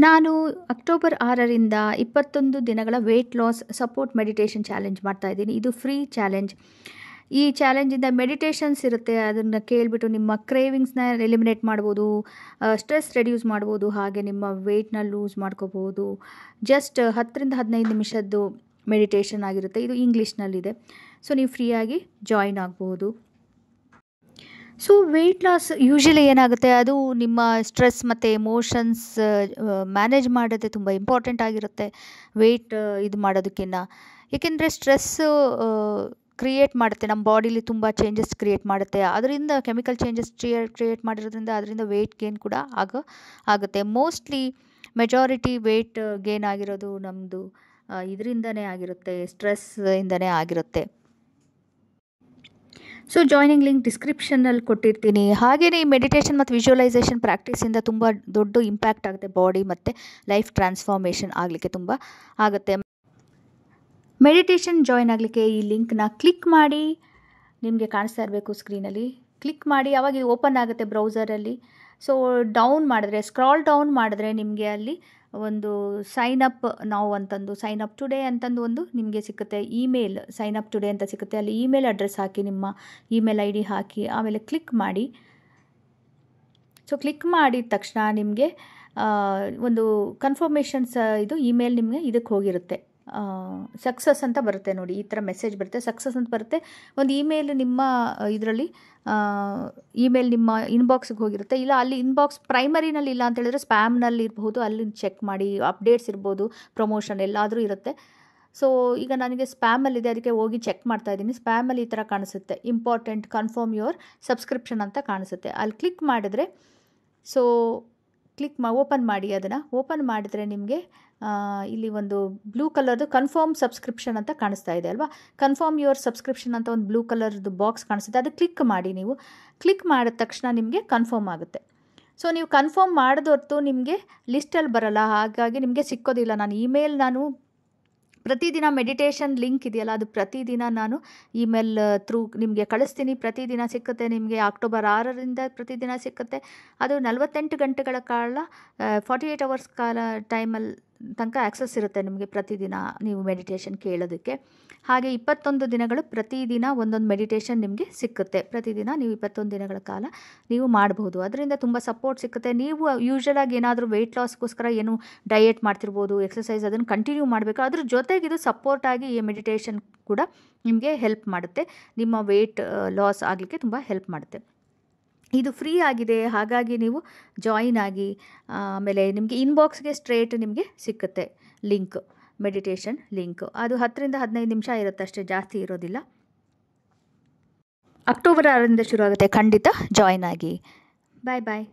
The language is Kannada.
ನಾನು ಅಕ್ಟೋಬರ್ 6ರಿಂದ 21 ದಿನಗಳ weight loss support meditation challenge ಮಾಡ್ತಾ ಇದ್ದೀನಿ. ಇದು ಫ್ರೀ ಚಾಲೆಂಜ್. ಈ ಚಾಲೆಂಜಿಂದ ಮೆಡಿಟೇಷನ್ಸ್ ಇರುತ್ತೆ. ಅದನ್ನು ಕೇಳಿಬಿಟ್ಟು ನಿಮ್ಮ ಕ್ರೇವಿಂಗ್ಸ್ನ ಎಲಿಮಿನೇಟ್ ಮಾಡ್ಬೋದು, ಸ್ಟ್ರೆಸ್ ರೆಡ್ಯೂಸ್ ಮಾಡ್ಬೋದು, ಹಾಗೆ ನಿಮ್ಮ ವೆಯ್ಟ್ನ ಲೂಸ್ ಮಾಡ್ಕೋಬೋದು. ಜಸ್ಟ್ 10ರಿಂದ 15 ನಿಮಿಷದ್ದು ಮೆಡಿಟೇಷನ್ ಆಗಿರುತ್ತೆ. ಇದು ಇಂಗ್ಲೀಷ್ನಲ್ಲಿದೆ. ಸೊ ನೀವು ಫ್ರೀಯಾಗಿ ಜಾಯಿನ್ ಆಗ್ಬೋದು. ಸೊ ವೆಯ್ಟ್ ಲಾಸ್ ಯೂಶ್ವಲಿ ಏನಾಗುತ್ತೆ, ಅದು ನಿಮ್ಮ ಸ್ಟ್ರೆಸ್ ಮತ್ತು ಎಮೋಷನ್ಸ್ ಮ್ಯಾನೇಜ್ ಮಾಡೋದೇ ತುಂಬ ಇಂಪಾರ್ಟೆಂಟ್ ಆಗಿರುತ್ತೆ ವೆಯ್ಟ್ ಇದು ಮಾಡೋದಕ್ಕಿಂತ. ಏಕೆಂದರೆ ಸ್ಟ್ರೆಸ್ಸು ಕ್ರಿಯೇಟ್ ಮಾಡುತ್ತೆ, ನಮ್ಮ ಬಾಡಿಲಿ ತುಂಬ ಚೇಂಜಸ್ ಕ್ರಿಯೇಟ್ ಮಾಡುತ್ತೆ. ಅದರಿಂದ ಕೆಮಿಕಲ್ ಚೇಂಜಸ್ ಕ್ರಿಯೇಟ್ ಮಾಡಿರೋದ್ರಿಂದ ಅದರಿಂದ ವೆಯ್ಟ್ ಗೇನ್ ಕೂಡ ಆಗುತ್ತೆ. ಮೋಸ್ಟ್ಲಿ ಮೆಜಾರಿಟಿ ವೆಯ್ಟ್ ಗೇನ್ ಆಗಿರೋದು ನಮ್ಮದು ಇದರಿಂದನೇ ಆಗಿರುತ್ತೆ, ಸ್ಟ್ರೆಸ್ಸಿಂದನೇ ಆಗಿರುತ್ತೆ. ಸೊ ಜಾಯ್ನಿಂಗ್ ಲಿಂಕ್ ಡಿಸ್ಕ್ರಿಪ್ಷನಲ್ಲಿ ಕೊಟ್ಟಿರ್ತೀನಿ. ಹಾಗೆಯೇ ಈ ಮೆಡಿಟೇಷನ್ ಮತ್ತು ವಿಜುವಲೈಸೇಷನ್ ಪ್ರಾಕ್ಟೀಸಿಂದ ತುಂಬ ದೊಡ್ಡ ಇಂಪ್ಯಾಕ್ಟ್ ಆಗುತ್ತೆ ಬಾಡಿ ಮತ್ತು ಲೈಫ್ ಟ್ರಾನ್ಸ್ಫಾರ್ಮೇಷನ್ ಆಗಲಿಕ್ಕೆ ತುಂಬ ಆಗುತ್ತೆ. ಮೆಡಿಟೇಷನ್ ಜಾಯ್ನ್ ಆಗಲಿಕ್ಕೆ ಈ ಲಿಂಕ್ನ ಕ್ಲಿಕ್ ಮಾಡಿ, ನಿಮಗೆ ಕಾಣಿಸ್ತಾ ಇರಬೇಕು ಸ್ಕ್ರೀನಲ್ಲಿ, ಕ್ಲಿಕ್ ಮಾಡಿ. ಆವಾಗ ಇದು ಓಪನ್ ಆಗುತ್ತೆ ಬ್ರೌಸರಲ್ಲಿ. ಸೊ ಡೌನ್ ಮಾಡಿದ್ರೆ, ಸ್ಕ್ರಾಲ್ ಡೌನ್ ಮಾಡಿದ್ರೆ ನಿಮಗೆ ಅಲ್ಲಿ ಒಂದು ಸೈನ್ ಅಪ್ ನಾವು ಅಂತಂದು, ಸೈನ್ ಅಪ್ ಟುಡೇ ಅಂತಂದು ಒಂದು ನಿಮಗೆ ಸಿಗುತ್ತೆ. ಇಮೇಲ್ ಸೈನ್ ಅಪ್ ಟುಡೇ ಅಂತ ಸಿಗುತ್ತೆ. ಅಲ್ಲಿ ಇಮೇಲ್ ಅಡ್ರೆಸ್ ಹಾಕಿ, ನಿಮ್ಮ ಇಮೇಲ್ ಐ ಡಿ ಹಾಕಿ, ಆಮೇಲೆ ಕ್ಲಿಕ್ ಮಾಡಿ. ಸೊ ಕ್ಲಿಕ್ ಮಾಡಿದ ತಕ್ಷಣ ನಿಮಗೆ ಒಂದು ಕನ್ಫರ್ಮೇಷನ್ಸ್ ಇದು ಇಮೇಲ್ ನಿಮಗೆ ಇದಕ್ಕೆ ಹೋಗಿರುತ್ತೆ. ಸಕ್ಸಸ್ ಅಂತ ಬರುತ್ತೆ ನೋಡಿ, ಈ ಥರ ಮೆಸೇಜ್ ಬರುತ್ತೆ, ಸಕ್ಸಸ್ ಅಂತ ಬರುತ್ತೆ. ಒಂದು ಇಮೇಲ್ ನಿಮ್ಮ ಇದರಲ್ಲಿ ಇಮೇಲ್ ನಿಮ್ಮ ಇನ್ಬಾಕ್ಸ್ಗೆ ಹೋಗಿರುತ್ತೆ. ಇಲ್ಲ ಅಲ್ಲಿ ಇನ್ಬಾಕ್ಸ್ ಪ್ರೈಮರಿನಲ್ಲಿ ಇಲ್ಲ ಅಂತ ಹೇಳಿದ್ರೆ ಸ್ಪ್ಯಾಮ್ನಲ್ಲಿ ಇರಬಹುದು, ಅಲ್ಲಿ ಚೆಕ್ ಮಾಡಿ. ಅಪ್ಡೇಟ್ಸ್ ಇರ್ಬೋದು, ಪ್ರಮೋಷನ್ ಎಲ್ಲಾದರೂ ಇರುತ್ತೆ. ಸೊ ಈಗ ನನಗೆ ಸ್ಪ್ಯಾಮಲ್ಲಿದೆ, ಅದಕ್ಕೆ ಹೋಗಿ ಚೆಕ್ ಮಾಡ್ತಾ ಇದ್ದೀನಿ. ಸ್ಪ್ಯಾಮಲ್ಲಿ ಈ ಥರ ಕಾಣಿಸುತ್ತೆ, ಇಂಪಾರ್ಟೆಂಟ್ ಕನ್ಫರ್ಮ್ ಯುವರ್ ಸಬ್ಸ್ಕ್ರಿಪ್ಷನ್ ಅಂತ ಕಾಣಿಸುತ್ತೆ. ಅಲ್ಲಿ ಕ್ಲಿಕ್ ಮಾಡಿದ್ರೆ, ಸೊ ಓಪನ್ ಮಾಡಿ. ಅದನ್ನು ಓಪನ್ ಮಾಡಿದರೆ ನಿಮಗೆ ಇಲ್ಲಿ ಒಂದು ಬ್ಲೂ ಕಲರ್ದು ಕನ್ಫರ್ಮ್ ಸಬ್ಸ್ಕ್ರಿಪ್ಷನ್ ಅಂತ ಕಾಣಿಸ್ತಾ ಇದೆ ಅಲ್ವಾ. ಕನ್ಫರ್ಮ್ ಯುವರ್ ಸಬ್ಸ್ಕ್ರಿಪ್ಷನ್ ಅಂತ ಒಂದು ಬ್ಲೂ ಕಲರ್ದು ಬಾಕ್ಸ್ ಕಾಣಿಸುತ್ತೆ, ಅದು ಕ್ಲಿಕ್ ಮಾಡಿ. ನೀವು ಕ್ಲಿಕ್ ಮಾಡಿದ ತಕ್ಷಣ ನಿಮಗೆ ಕನ್ಫರ್ಮ್ ಆಗುತ್ತೆ. ಸೊ ನೀವು ಕನ್ಫರ್ಮ್ ಮಾಡಿದೊರ್ತು ನಿಮಗೆ ಲಿಸ್ಟಲ್ಲಿ ಬರಲ್ಲ, ಹಾಗಾಗಿ ನಿಮಗೆ ಸಿಕ್ಕೋದಿಲ್ಲ. ನಾನು ಪ್ರತಿದಿನ ಮೆಡಿಟೇಷನ್ ಲಿಂಕ್ ಇದೆಯಲ್ಲ, ಅದು ಪ್ರತಿದಿನ ನಾನು ಇಮೇಲ್ ಥ್ರೂ ನಿಮಗೆ ಕಳಿಸ್ತೀನಿ. ಪ್ರತಿದಿನ ಸಿಕ್ಕುತ್ತೆ ನಿಮಗೆ. ಅಕ್ಟೋಬರ್ 6ರಿಂದ ಪ್ರತಿದಿನ ಸಿಕ್ಕುತ್ತೆ. ಅದು 48 ಗಂಟೆಗಳ ಕಾಲ, 48 ಅವರ್ಸ್ ಕಾಲ ಟೈಮಲ್ಲಿ ತನಕ ಆ್ಯಕ್ಸಸ್ ಇರುತ್ತೆ ನಿಮಗೆ ಪ್ರತಿದಿನ ನೀವು ಮೆಡಿಟೇಷನ್ ಕೇಳೋದಕ್ಕೆ. ಹಾಗೆ 21 ದಿನಗಳು ಪ್ರತಿದಿನ ಒಂದೊಂದು ಮೆಡಿಟೇಷನ್ ನಿಮಗೆ ಸಿಕ್ಕುತ್ತೆ. ಪ್ರತಿದಿನ ನೀವು 21 ದಿನಗಳ ಕಾಲ ನೀವು ಮಾಡಬಹುದು. ಅದರಿಂದ ತುಂಬ ಸಪೋರ್ಟ್ ಸಿಕ್ಕುತ್ತೆ. ನೀವು ಯೂಶ್ವಲಾಗಿ ಏನಾದರೂ ವೆಯ್ಟ್ ಲಾಸ್ಗೋಸ್ಕರ ಏನು ಡಯೆಟ್ ಮಾಡ್ತಿರ್ಬೋದು, ಎಕ್ಸಸೈಸ್, ಅದನ್ನು ಕಂಟಿನ್ಯೂ ಮಾಡಬೇಕು. ಅದ್ರ ಜೊತೆಗೆ ಇದು ಸಪೋರ್ಟಾಗಿ ಈ ಮೆಡಿಟೇಷನ್ ಕೂಡ ನಿಮಗೆ ಹೆಲ್ಪ್ ಮಾಡುತ್ತೆ. ನಿಮ್ಮ ವೆಯ್ಟ್ ಲಾಸ್ ಆಗಲಿಕ್ಕೆ ತುಂಬ ಹೆಲ್ಪ್ ಮಾಡುತ್ತೆ. ಇದು ಫ್ರೀ ಆಗಿದೆ, ಹಾಗಾಗಿ ನೀವು ಜಾಯಿನ್ ಆಗಿ. ಆಮೇಲೆ ನಿಮಗೆ ಇನ್ಬಾಕ್ಸ್ಗೆ ಸ್ಟ್ರೇಟ್ ನಿಮಗೆ ಸಿಕ್ಕುತ್ತೆ ಲಿಂಕ್, ಮೆಡಿಟೇಷನ್ ಲಿಂಕ್. ಅದು 10ರಿಂದ 15 ನಿಮಿಷ ಇರುತ್ತೆ ಅಷ್ಟೇ, ಜಾಸ್ತಿ ಇರೋದಿಲ್ಲ. ಅಕ್ಟೋಬರ್ 6ರಿಂದ ಶುರು ಆಗುತ್ತೆ. ಖಂಡಿತ ಜಾಯಿನ್ ಆಗಿ. ಬಾಯ್ ಬಾಯ್.